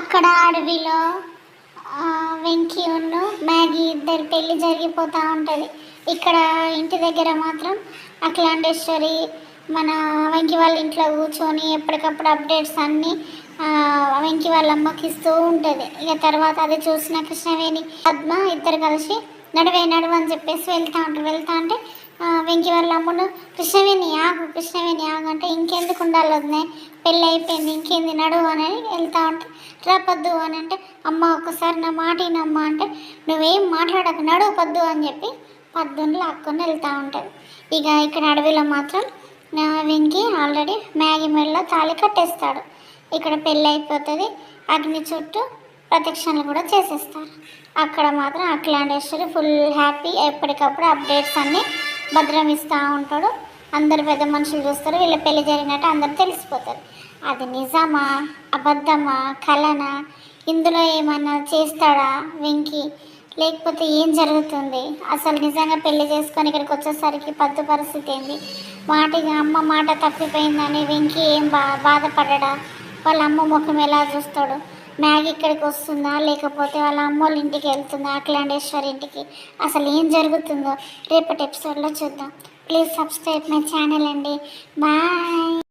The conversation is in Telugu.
అక్కడ అడవిలో వెంకీ ఉన్ను మ్యాగీ ఇద్దరు పెళ్ళి జరిగిపోతూ ఉంటుంది. ఇక్కడ ఇంటి దగ్గర మాత్రం అఖిలాండేశ్వరి మన వెంకీ వాళ్ళ ఇంట్లో కూర్చొని ఎప్పటికప్పుడు అప్డేట్స్ అన్నీ వెంకీ వాళ్ళ అమ్మకి ఇస్తూ ఉంటుంది. ఇక తర్వాత అది చూసిన కృష్ణవేణి పద్మ ఇద్దరు కలిసి నడువే నడువు అని చెప్పేసి వెళ్తా అంటే వెంకీ వాళ్ళ అమ్మను కృష్ణవేణి ఆగు అంటే ఇంకెందుకు ఉండాలి వదినే, పెళ్ళి అయిపోయింది ఇంకేంది నడువు అని వెళ్తా ఉంటే రాపద్దు అని అంటే అమ్మ ఒక్కసారి నా మాట వినమ్మా అంటే నువ్వేం మాట్లాడక నడువు పద్దు అని చెప్పి పద్దుని లాక్కొని వెళ్తూ ఉంటుంది. ఇక ఇక్కడ అడవిలో మాత్రం వెంకీ ఆల్రెడీ మ్యాగీ మెడలో తాళి కట్టేస్తాడు. ఇక్కడ పెళ్ళి అయిపోతుంది. అగ్ని చుట్టూ ప్రదక్షిణలు కూడా చేసేస్తారు. అక్కడ మాత్రం అఖిలాండేశ్వరి ఫుల్ హ్యాపీ, ఎప్పటికప్పుడు అప్డేట్స్ అన్నీ భద్రం ఇస్తూ ఉంటాడు. అందరు పెద్ద మనుషులు చూస్తారు, వీళ్ళ పెళ్లి జరిగినట్టు అందరు తెలిసిపోతారు. అది నిజమా అబద్ధమా కలనా, ఇందులో ఏమన్నా చేస్తాడా వెంకీ, లేకపోతే ఏం జరుగుతుంది, అసలు నిజంగా పెళ్లి చేసుకొని ఇక్కడికి వచ్చేసరికి పద్దు పరిస్థితి ఏంది, అమ్మ మాట తప్పిపోయిందని వెంకీ ఏం బాధపడడా, వాళ్ళ అమ్మ ముఖం ఎలా చూస్తాడు, మ్యాగీ ఇక్కడికి వస్తుందా లేకపోతే వాళ్ళ అమ్మోళ్ళ ఇంటికి వెళ్తుందా అఖిలాండేశ్వరి ఇంటికి, అసలు ఏం జరుగుతుందో రేపటి ఎపిసోడ్లో చూద్దాం. ప్లీజ్ సబ్స్క్రైబ్ మై ఛానల్ అండి. బాయ్.